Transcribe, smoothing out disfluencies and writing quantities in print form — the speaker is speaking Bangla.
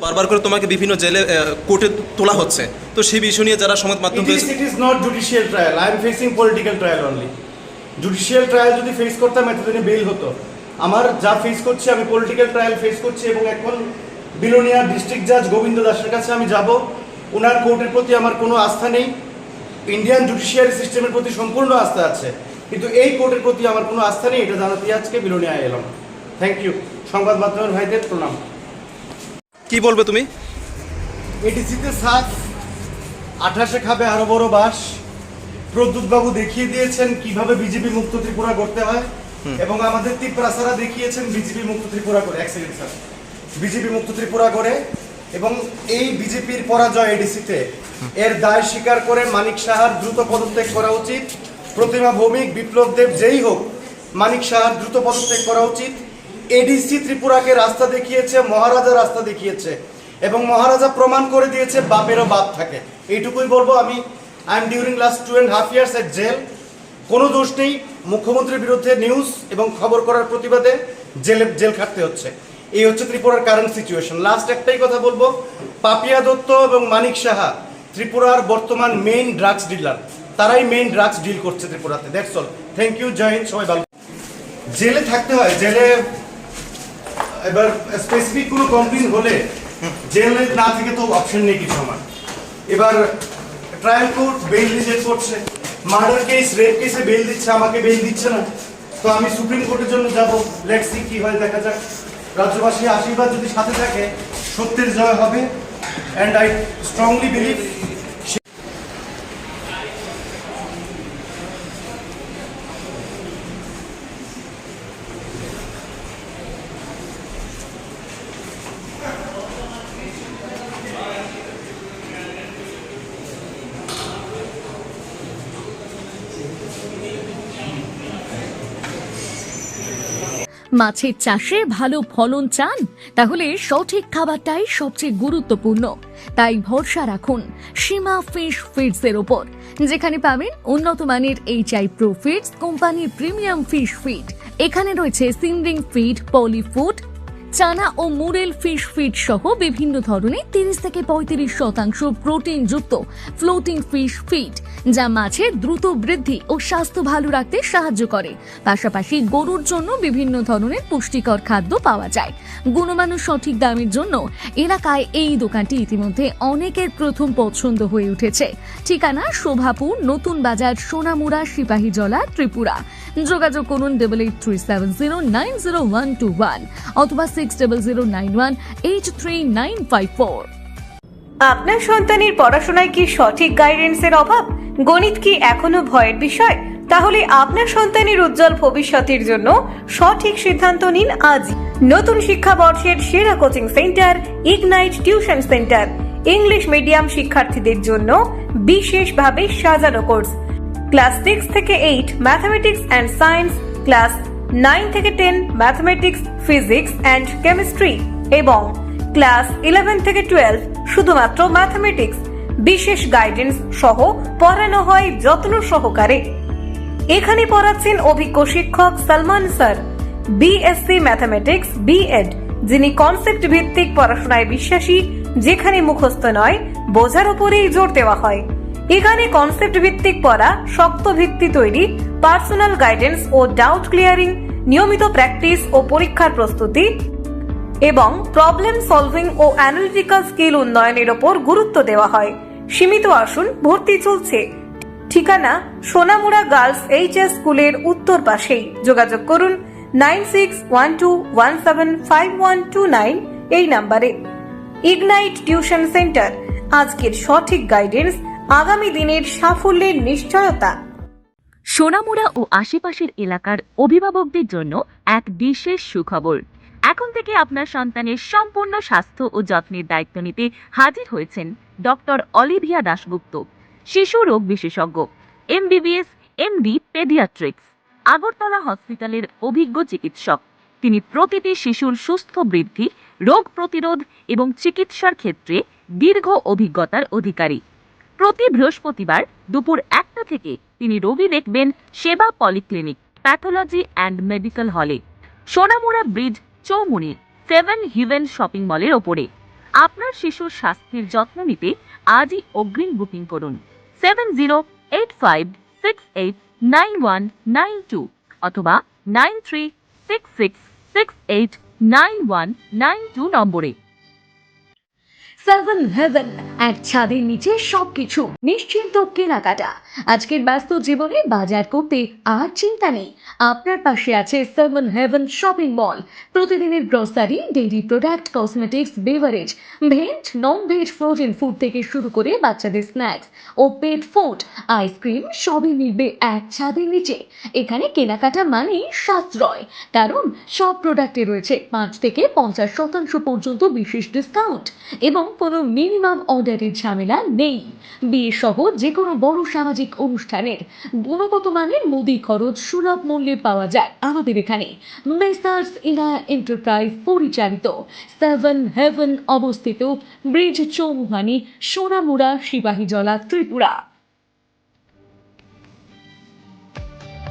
বারবার করে তোমাকে বিভিন্ন জেলে কোর্টে তোলা হচ্ছে, তো সেই বিষয় নিয়ে যারা সংবাদ মাধ্যম It is not judicial trial. I am facing political trial only. Judicial trial যদি ফেস করতাম এতদিনে বেল হতো। আমার যা ফেস করছি, আমি পলিটিক্যাল ট্রায়াল ফেস করছি এবং এখন বিলোনিয়া ডিস্ট্রিক্ট জাজ গোবিন্দ দাসের কাছে আমি যাব। ওনার কোর্টের প্রতি আমার কোনো আস্থা নেই, ইন্ডিয়ান জুডিশিয়ারি সিস্টেমের প্রতি সম্পূর্ণ আস্থা আছে, কিন্তু এই কোর্টের প্রতি আমার কোনো আস্থা নেই। এটা জানাতে আজকে বিলোনিয়ায় এলাম। Thank you. সংবাদ মাধ্যমের ভাইদের প্রণাম। কি বলবে তুমি? এডিসিতে সাত, 28-এ খাবে আরো বড় বাস। প্রদ্যুৎ বাবু দেখিয়ে দিয়েছেন কিভাবে বিজেপি মুক্ত ত্রিপুরা করতে হয়, এবং আমাদের তিপ্রাসারা দেখিয়েছেন বিজেপি মুক্ত ত্রিপুরা করে। এক্সেলেন্ট স্যার, বিজেপি মুক্ত ত্রিপুরা করে, এবং এই বিজেপির পরাজয় এডিসিতে এর দায় স্বীকার করে মানিক সাহার দ্রুত পদত্যাগ করা উচিত। প্রতিমা ভৌমিক, বিপ্লব দেব, যেই হোক, মানিক সাহার দ্রুত পদত্যাগ করা উচিত। এডিসি ত্রিপুরাকে রাস্তা দেখিয়েছে, মহারাজা রাস্তা দেখিয়েছে, এবং মহারাজা প্রমাণ করে দিয়েছে বাপেরও বাপ থাকে। এইটুকুই বলবো আমি। I am during last 2.5 years at jail. কোনো দোষ নেই, মুখ্যমন্ত্রীর বিরুদ্ধে নিউজ এবং খবর করার প্রতিবাদে জেল খাটতে হচ্ছে। এই হচ্ছে ত্রিপুরার কারেন্ট সিচুয়েশন। লাস্ট একটাই কথা বলবো, পাপিয়া দত্ত এবং মানিক সাহা ত্রিপুরার বর্তমান মেইন ড্রাগস ডিলার। তারাই মেইন ড্রাগস ডিল করছে ত্রিপুরাতে। That's all. Thank you. জয় হিন্দ। সবাই ভালো। জেলে থাকতে হয়। জেলে এবার স্পেসিফিক কোনো কমপ্লেন হলে জেলে না থেকে তো অপশন নেই কিছু আমার। এবার ট্রায়াল কোর্ট বেল রিজেক্ট করছে, মার্ডার কেস, রেপ কেসে বেল দিচ্ছে, আমাকে বেল দিচ্ছে না। তো আমি সুপ্রিম কোর্টের জন্য যাব। লেটস সি কি হয়, দেখা যাক। রাজ্যবাসীর আশীর্বাদ যদি সাথে থাকে, সত্যের জয় হবে। And I strongly believe. মাছের চাষে ভালো ফলন চান? তাহলে সঠিক খাবারটাই সবচেয়ে গুরুত্বপূর্ণ। তাই ভরসা রাখুন সীমা ফিশ ফিডসের ওপর, যেখানে পাবেন উন্নত মানের HI প্রো ফিডস কোম্পানির প্রিমিয়াম ফিশ ফিড। এখানে রয়েছে সিনরিং ফিড, পলি ফুড, চানা ও মুরেল ফিশ ফিড সহ বিভিন্ন ধরনের 30 থেকে 35% প্রোটিনযুক্ত ফ্লোটিং ফিশ ফিড, যা মাছের দ্রুত বৃদ্ধি ও স্বাস্থ্য ভালো রাখতে সাহায্য করে। পাশাপাশি গরুর জন্য বিভিন্ন ধরনের পুষ্টিকর খাদ্য পাওয়া যায়। গুণমান ও সঠিক দামের জন্য এলাকায় এই দোকানটি ইতিমধ্যে অনেকের প্রথম পছন্দ হয়ে উঠেছে। ঠিকানা শোভাপুর, নতুন বাজার, সোনামুড়া, সিপাহীজলা, ত্রিপুরা। যোগাযোগ করুন 8837090121 অথবা 6009183954। আপনার সন্তানের পড়াশোনায় কি সঠিক গাইডেন্সের অভাব? গণিত কি এখনো ভয়ের বিষয়? তাহলে আপনার সন্তানের উজ্জ্বল ভবিষ্যতের জন্য সঠিক সিদ্ধান্ত নিন আজ। নতুন শিক্ষাবর্ষের সেরা coaching centre ignite tuition centre. English medium শিক্ষার্থীদের জন্য বিশেষভাবে সাজানো কোর্স। ক্লাস 6 থেকে 8 ম্যাথমেটিক্স অ্যান্ড সায়েন্স, ক্লাস 9 থেকে 10 ম্যাথমেটিক্স, ফিজিক্স অ্যান্ড কেমিস্ট্রি, এবং ক্লাস 11 থেকে 12 শুধুমাত্র ম্যাথমেটিক্স। বিশেষ গাইডেন্স সহ পড়ানো হয় যত্ন সহকারে। এখানে পড়াচ্ছেন অভিজ্ঞ শিক্ষক Salman sir, BSc mathematics B.Ed, যিনি কনসেপ্ট ভিত্তিক পড়াশোনায় বিশ্বাসী, যেখানে মুখস্থ নয়, বোঝার উপরেই জোর দেওয়া হয়। এখানে কনসেপ্ট ভিত্তিক পড়া, শক্ত ভিত্তি তৈরি, পার্সোনাল গাইডেন্স ও ডাউট ক্লিয়ারিং, নিয়মিত প্র্যাকটিস ও পরীক্ষার প্রস্তুতি এবং প্রবলেম সলভিং ও অ্যানালিটিক্যাল স্কিল উন্নয়নের ওপর গুরুত্ব দেওয়া হয়। সীমিত আসন, ভর্তি চলছে। ঠিকানা সোনামুড়া গার্লস HS স্কুলের উত্তর পাশেই। যোগাযোগ করুন 9612175129 এই নাম্বারে। ইগনাইট টিউশন সেন্টার, আজকের সঠিক গাইডেন্স, আগামী দিনের সাফল্যের নিশ্চয়তা। সোনামুড়া ও আশেপাশের এলাকার অভিভাবকদের জন্য এক বিশেষ সুখবর। এখন থেকে আপনার সন্তানের সম্পূর্ণ স্বাস্থ্য ও যত্নের দায়িত্ব নিতে হাজির হয়েছেন ডক্টর অলিভিয়া দাশগুপ্ত, শিশু রোগ বিশেষজ্ঞ, MBBS MD পেডিয়াট্রিক্স, আগরতলা হসপিটালের অভিজ্ঞ চিকিৎসক। তিনি প্রতিটি শিশুর সুস্থ বৃদ্ধি, রোগ প্রতিরোধ এবং চিকিৎসার ক্ষেত্রে দীর্ঘ অভিজ্ঞতার অধিকারী। প্রতি বৃহস্পতিবার দুপুর 1টা থেকে তিনি রোগী দেখবেন সেবা পলিক্লিনিক, প্যাথোলজি অ্যান্ড মেডিকেল হলে, Sonamura bridge Chowmuhani 7 heaven shopping মলের ওপরে। আপনার শিশুর স্বাস্থ্যের যত্ন নিতে আজই অগ্রিম বুকিং করুন 7085689192 অথবা 9366689192 নম্বরে। সেভেন হেভেন, এক ছাদের নিচে সবকিছু নিশ্চিন্ত কেনাকাটা। আজকের ব্যস্ত জীবনে বাজার করতে আর চিন্তা নেই, আপনার পাশে আছে সেভেন হেভেন শপিং মল। প্রতিদিনের grocery, dairy product, cosmetics, beverage, veg, non veg, frozen food থেকে শুরু করে বাচ্চাদের স্ন্যাক্স ও পেট ফুড, আইসক্রিম সবই মিলবে এক ছাদের নিচে। এখানে কেনাকাটা মানেই সাশ্রয়, কারণ সব প্রোডাক্টে রয়েছে ৫ থেকে ৫০% পর্যন্ত বিশেষ ডিসকাউন্ট এবং কোনো মিনিমাম অর্ডারের ঝামেলা নেই। বিয়ে সহ যে কোনো বড় সামাজিক অনুষ্ঠানের গুণগত মানের মুদি খরচ সুলভ মূল্যে পাওয়া যায় আমাদের এখানে। মেসার্স ইনা এন্টারপ্রাইজ পরিচালিত সেভেন হেভেন অবস্থিত ব্রিজ চৌমুহানি, সোনামুড়া, সিপাহীজলা, ত্রিপুরা।